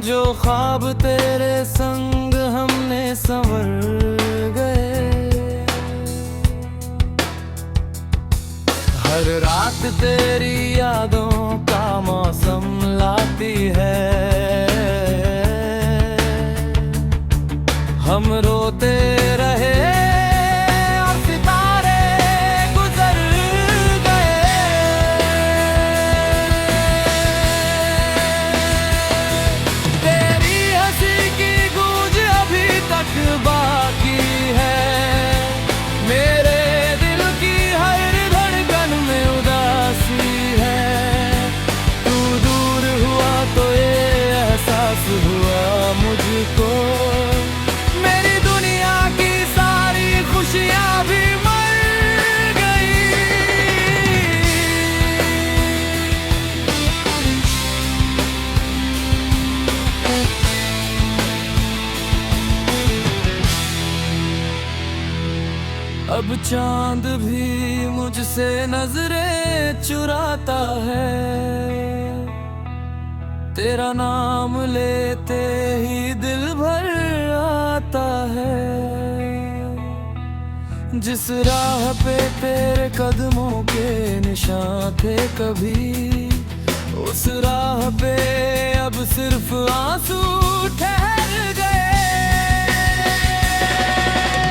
जो ख्वाब तेरे संग हमने संवर गए। हर रात तेरी यादों का मौसम लाती है। हम रोते रहे और सितारे गुजर गए। तेरी हंसी की गूंज अभी तक बाकी है। मेरे दिल की हर धड़कन में उदासी है। तू दूर हुआ तो ये एहसास हुआ मुझको। खुशियाँ भी मर गई। अब चांद भी मुझसे नजरें चुराता है। तेरा नाम लेते ही दिल भर आता है। जिस राह पे तेरे कदमों के निशान थे कभी, उस राह पे अब सिर्फ आंसू ठहर गए।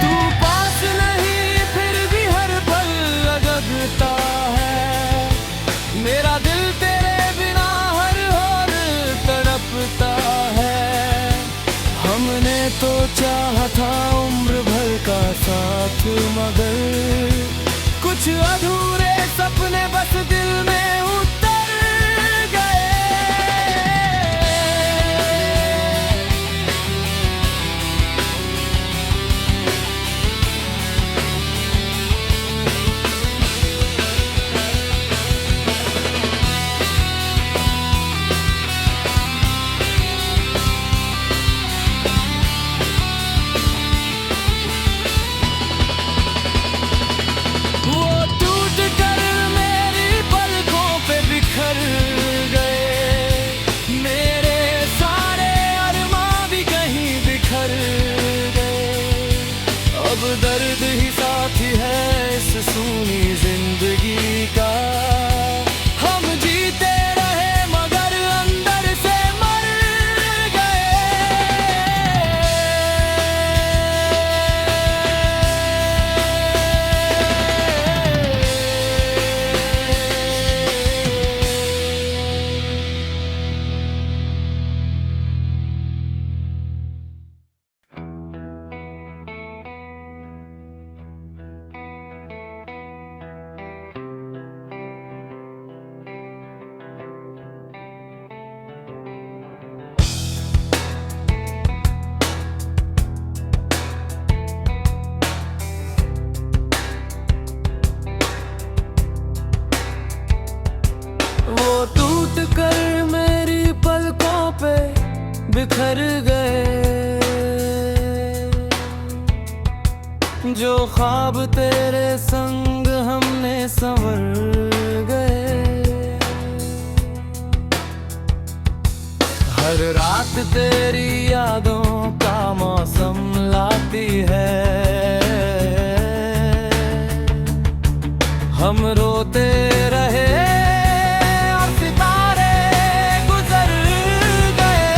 तू पास नहीं फिर भी हर पल लगता है। मेरा दिल तेरे बिना हर और तड़पता है। हमने तो चाहा था उम्र भर का साथ, मगर कुछ अधूरे सपने बस दिल में उतर गए। अब दर्द ही साथी है इस सूनी जिंदगी का। हम जीते रहे मगर अंदर से मर वो टूट कर मेरी पलकों पे बिखर गए। जो ख्वाब तेरे संग हमने संवर गए। हर रात तेरी यादों का मौसम लाती है। हम रोते रहे और सितारे गुजर गए।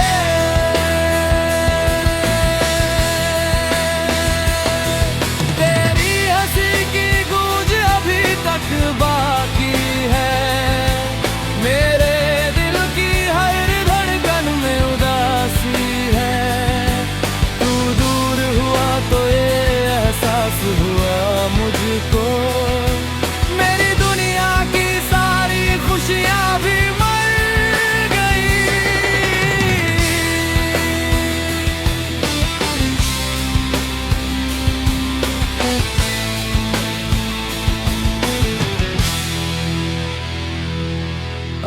तेरी हंसी की गूंज अभी तक बाकी है। मेरे दिल की हर धड़कन में उदासी है। तू दूर हुआ तो ये एहसास हुआ मुझको। खुशियाँ भी मर गई।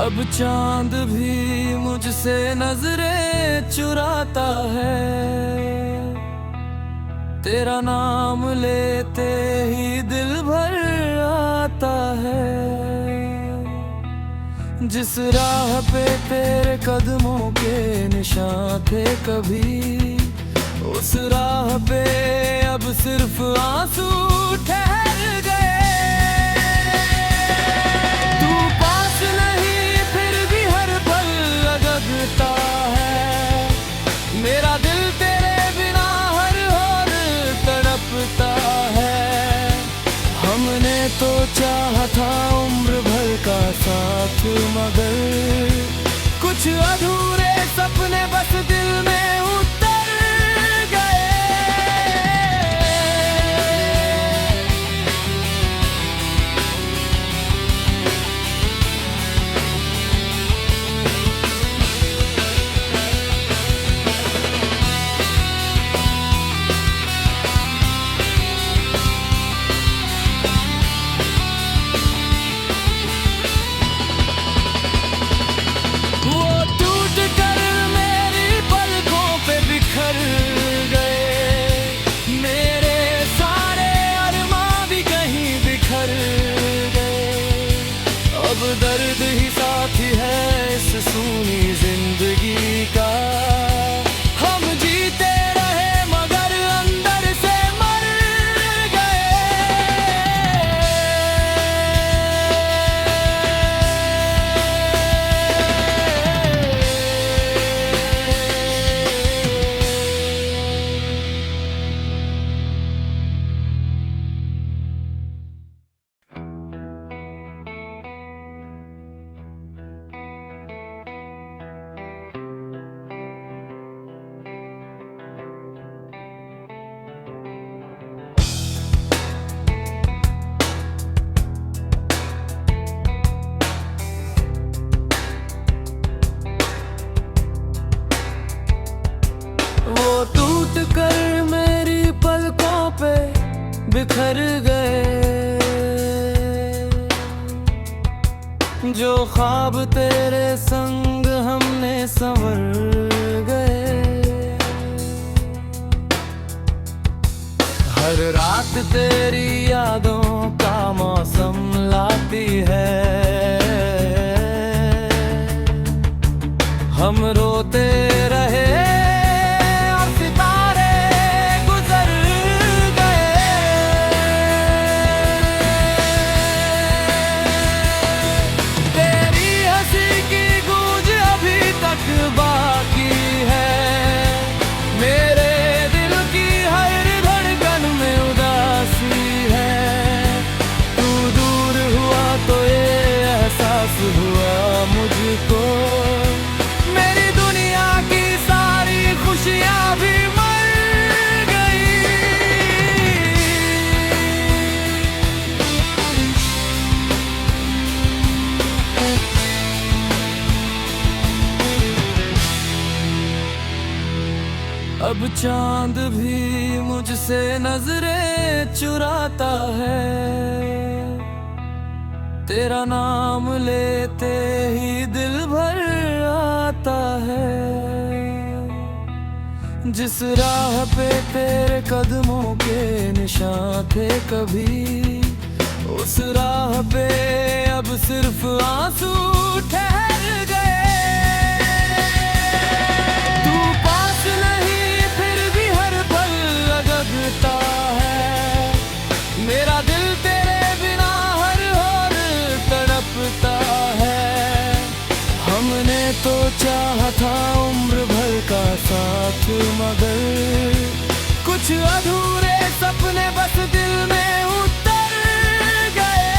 अब चांद भी मुझसे नजरें चुराता है। तेरा नाम लेते ही दिल भर आता है। जिस राह पे तेरे कदमों के निशान थे कभी, उस राह पे अब सिर्फ आंसू ठहर गए। तू पास नहीं फिर भी हर पल लगता है, मेरा दिल तेरे बिना हर और तड़पता है। हमने तो चाहा था उम्र भर का साथ, मगर कुछ अधूरे सपने बस दिल में उतर गए। दर्द ही साथी है इस सूनी जिंदगी का, हम जीते रहे मगर अंदर से मर टूट कर मेरी पलकों पे बिखर गए, जो ख्वाब तेरे संग हमने संवर गए। हर रात तेरी यादों का मौसम लाती है, हम रोते रहे बाकी है, मेरे दिल की हर धड़कन में उदासी है। तू दूर हुआ तो ये एहसास हुआ मुझको, मेरी दुनिया की सारी खुशियां भी मर गई। अब चांद भी मुझसे नजरें चुराता है, तेरा नाम लेते ही दिल भर आता है। जिस राह पे तेरे कदमों के निशान थे कभी, उस राह पे अब सिर्फ आंसू ठहर गए। मेरा दिल तेरे बिना हर और तड़पता है। हमने तो चाहा था उम्र भर का साथ, मगर कुछ अधूरे सपने बस दिल में उतर गए।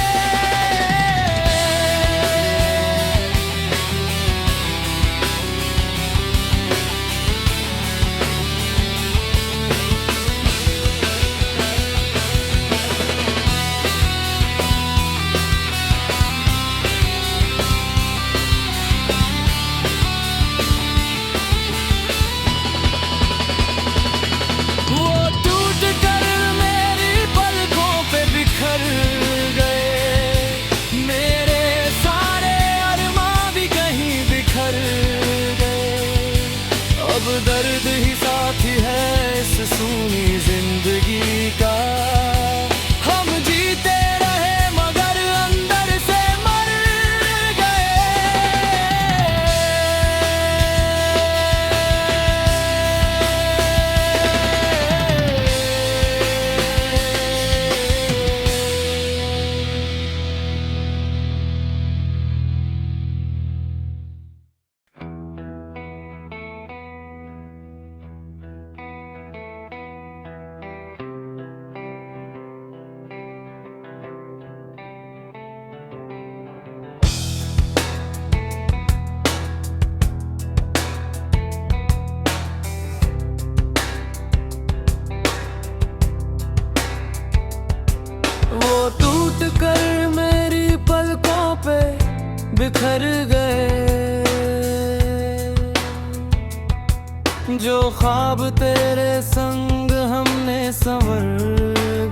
जो ख्वाब तेरे संग हमने संवर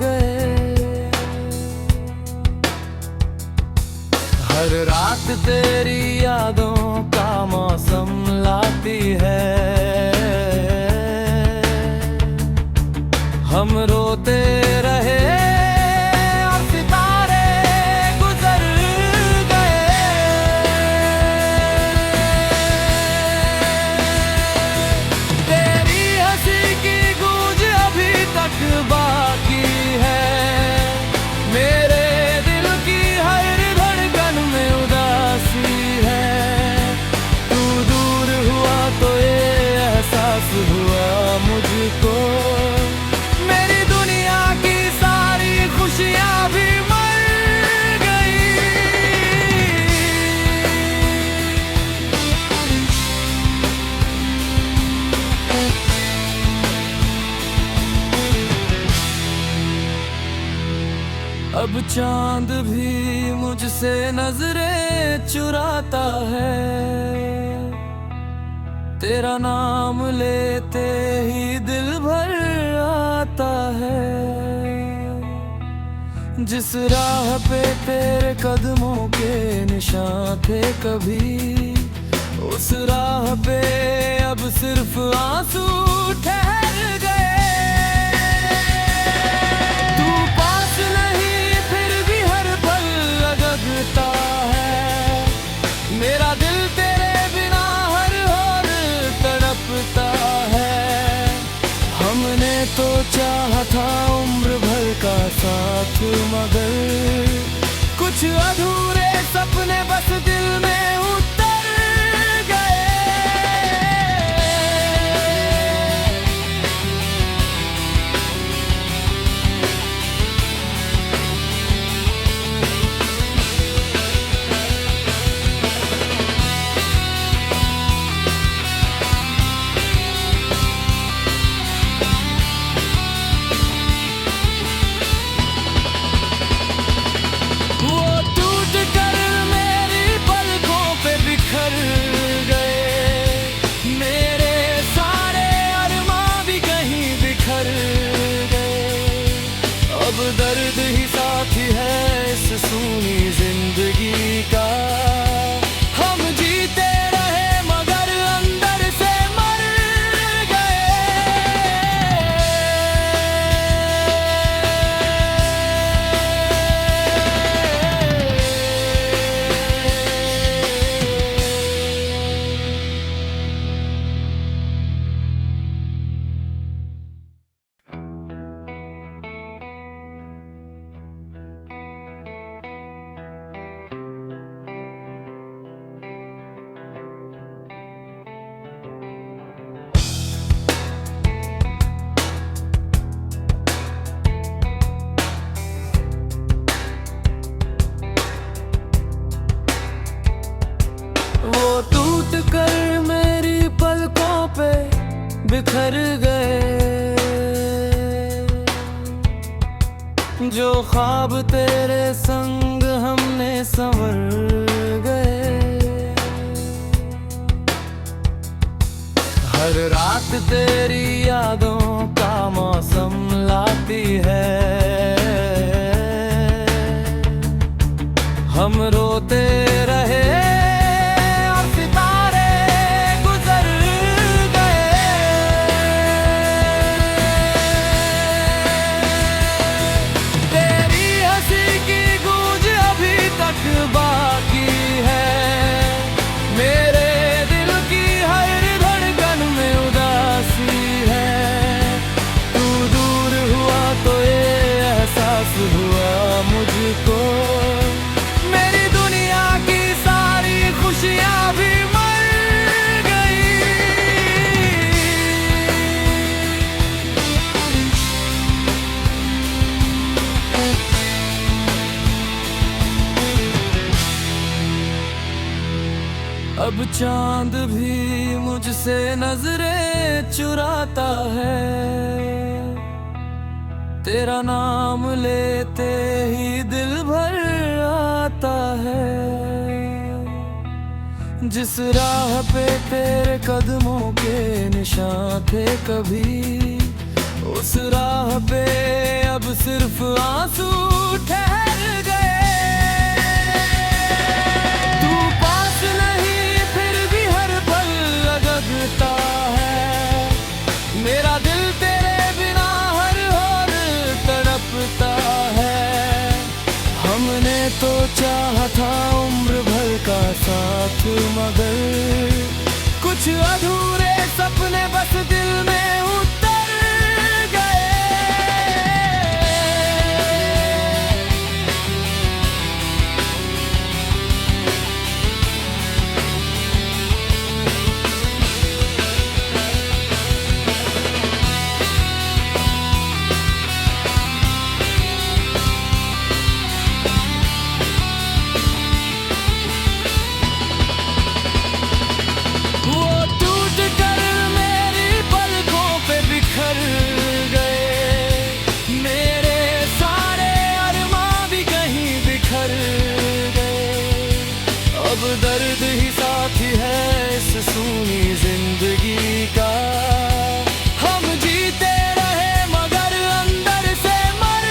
गए। हर रात तेरी यादों का मौसम लाती है। हम रोते रहे और सितारे गुजर गए। तेरी हंसी की गूंज अभी तक बाकी है। मेरे दिल की हर धड़कन में उदासी है। तू दूर हुआ तो ये एहसास हुआ मुझको। अब चांद भी मुझसे नजरें चुराता है। तेरा नाम लेते ही दिल भर आता है। जिस राह पे तेरे कदमों के निशान थे कभी, उस राह पे अब सिर्फ आंसू ठहर गए। तू पास नहीं फिर भी हर पल लगता है। मेरा दिल तेरे बिना हर और तड़पता है। हमने तो चाहा था उम्र भर का साथ, मगर कुछ अधूरे सपने बस दिल में उतर गए। दर्द ही साथी है इस सूनी जिंदगी का। हम जीते रहे मगर अंदर से मर कर मेरी पलकों पे बिखर गए। जो ख्वाब तेरे संग हमने संवर गए। हर रात तेरी यादों का मौसम लाती है। हम रोते रहे बाकी है। मेरे दिल की हर धड़कन में उदासी है। तू दूर हुआ तो ये एहसास हुआ मुझको। मेरी दुनिया की सारी खुशियाँ भी मर गई। अब चांद भी मुझसे नजरें चुराता है। तेरा नाम लेते ही दिल भर आता है। जिस राह पे तेरे कदमों के निशान थे कभी, उस राह पे अब सिर्फ आंसू ठहर गए। तू पास नहीं फिर भी हर पल लगता है, मेरा दिल तेरे बिना हर और तड़पता है। हमने तो चाहा था उम्र भर का साथ, मगर कुछ अधूरे सपने बस दिल में उतर गए। अब दर्द ही साथी है इस सूनी जिंदगी का, हम जीते रहे मगर अंदर से मर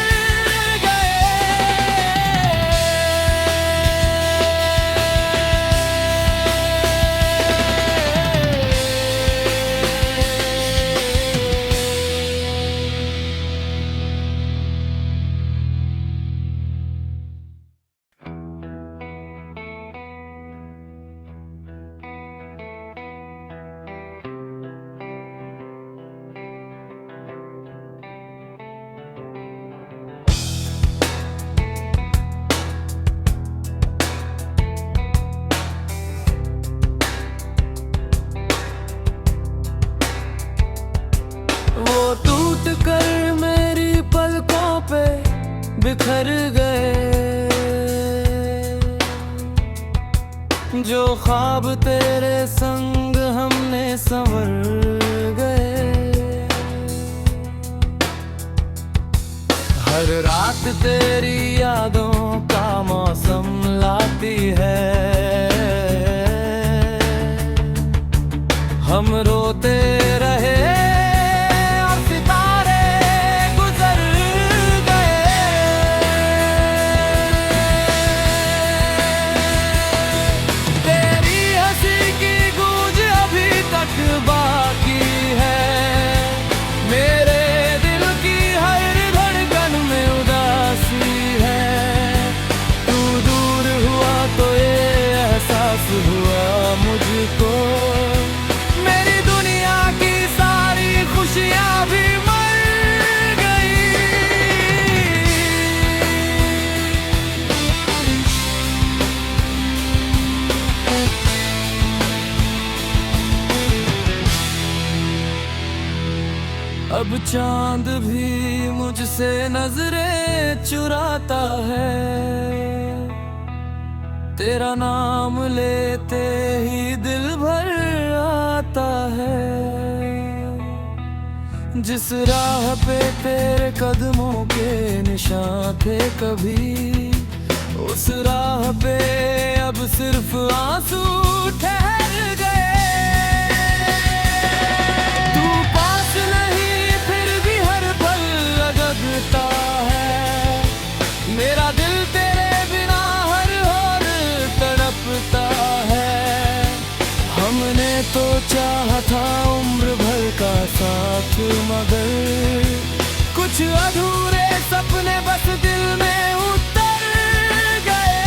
टूट कर मेरी पलकों पे बिखर गए, जो ख्वाब तेरे संग हमने संवर गए। हर रात तेरी यादों का मौसम लाती है, हम रोते रहे बाकी है। मेरे दिल की हर धड़कन में उदासी है, तू दूर हुआ तो ये एहसास हुआ मुझको, मेरी दुनिया की सारी खुशियां भी मर गई। अब चांद भी मुझसे नजरें चुराता है, तेरा नाम लेते ही दिल भर आता है। जिस राह पे तेरे कदमों के निशान थे कभी, उस राह पे अब सिर्फ आंसू ठहर गए। तू पास नहीं लगता है, मेरा दिल तेरे बिना हर और तड़पता है। हमने तो चाहा था उम्र भर का साथ, मगर कुछ अधूरे सपने बस दिल में उतर गए।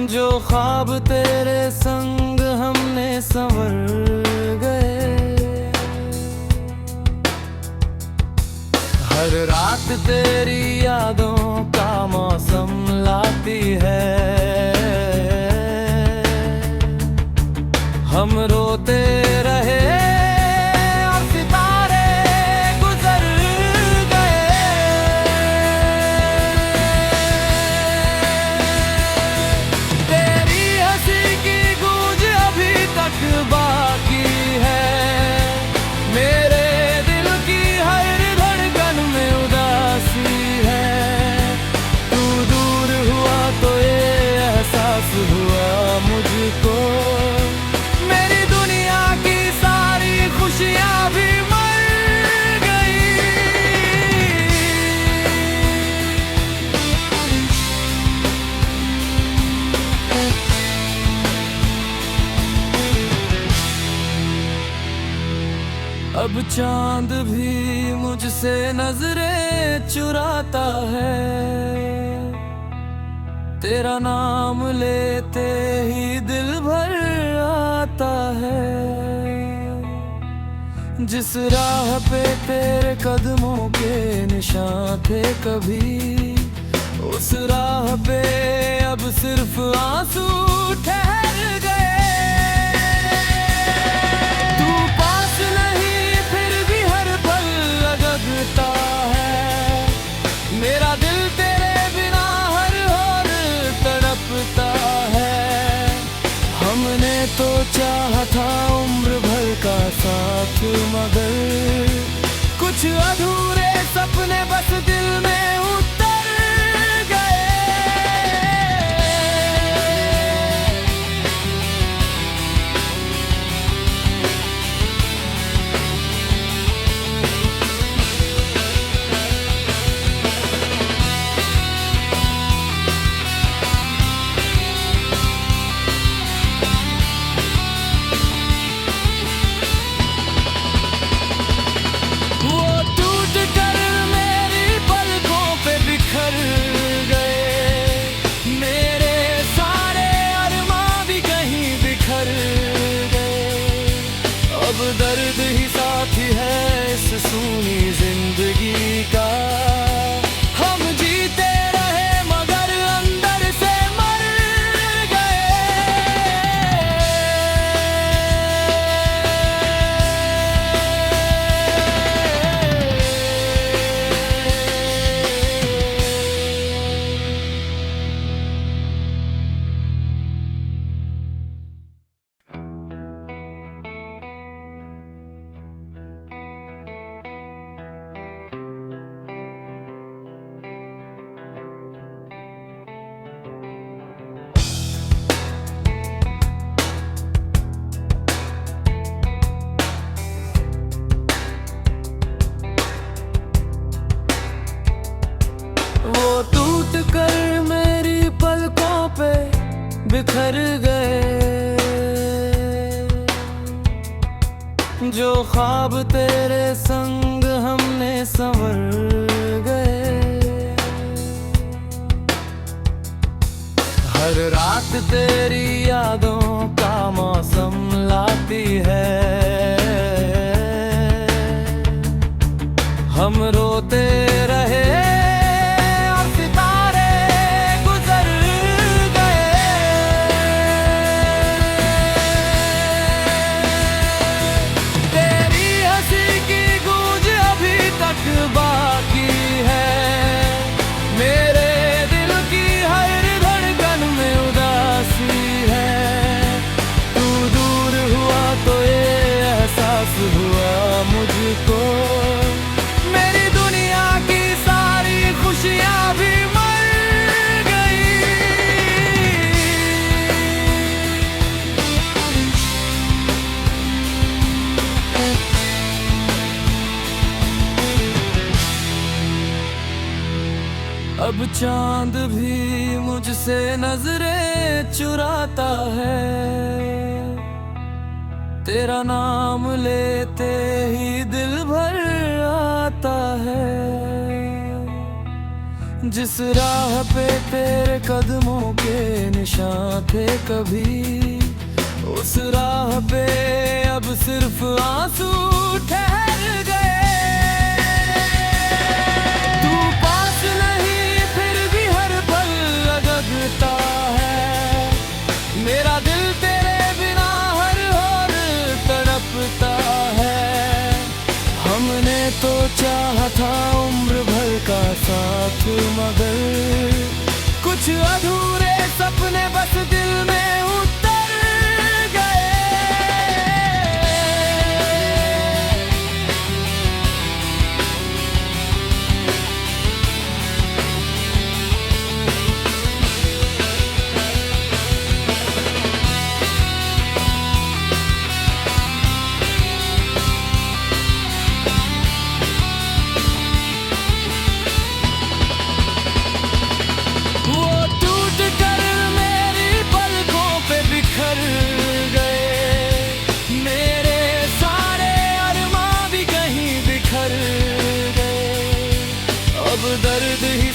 जो ख्वाब तेरे संग हमने संवर गए। हर रात तेरी यादों का मौसम लाती है। हम रोते रहे और सितारे गुजर गए। तेरी हंसी की गूंज अभी तक बाकी है। मेरे दिल की हर धड़कन में उदासी है। तू दूर हुआ तो ये एहसास हुआ मुझको। भी मर गई। अब चांद भी मुझसे नजरें चुराता है। तेरा नाम लेते ही दिल भर आता है। जिस राह पे तेरे कदमों के निशान थे कभी, उस राह पे अब सिर्फ आंसू ठहर गए। तू पास नहीं फिर भी हर पल लगता है। मेरा दिल तेरे बिना हर और तड़पता है। हमने तो चाहा था उम्र भर का साथ, मगर कुछ अधूरे सपने बस दिल में उतर गए। दर्द ही साथी है इस सूनी जिंदगी का। हम जीते रहे मगर अंदर से मर बिखर गए। जो ख्वाब तेरे संग हमने संवर गए। हर रात तेरी यादों का मौसम लाती है। हम रोते रहे और सितारे गुजर गए। तेरी हंसी की गूंज अभी तक बाकी है। मेरे दिल की हर धड़कन में उदासी है। तू दूर हुआ तो ये एहसास हुआ मुझको। भी मर गई। अब चांद भी मुझसे नजरें चुराता है। तेरा नाम लेते ही दिल भर आता है। जिस राह पे तेरे कदमों के निशान थे कभी, उस राह पे अब सिर्फ आंसू ठहर गए। तू पास नहीं फिर भी हर पल लगता है, मेरा दिल तेरे बिना हर और तड़पता है। हमने तो चाहा था उम्र भर का साथ, मगर कुछ अधूरे सपने बस दिल में उतर गए। अब दर्द ही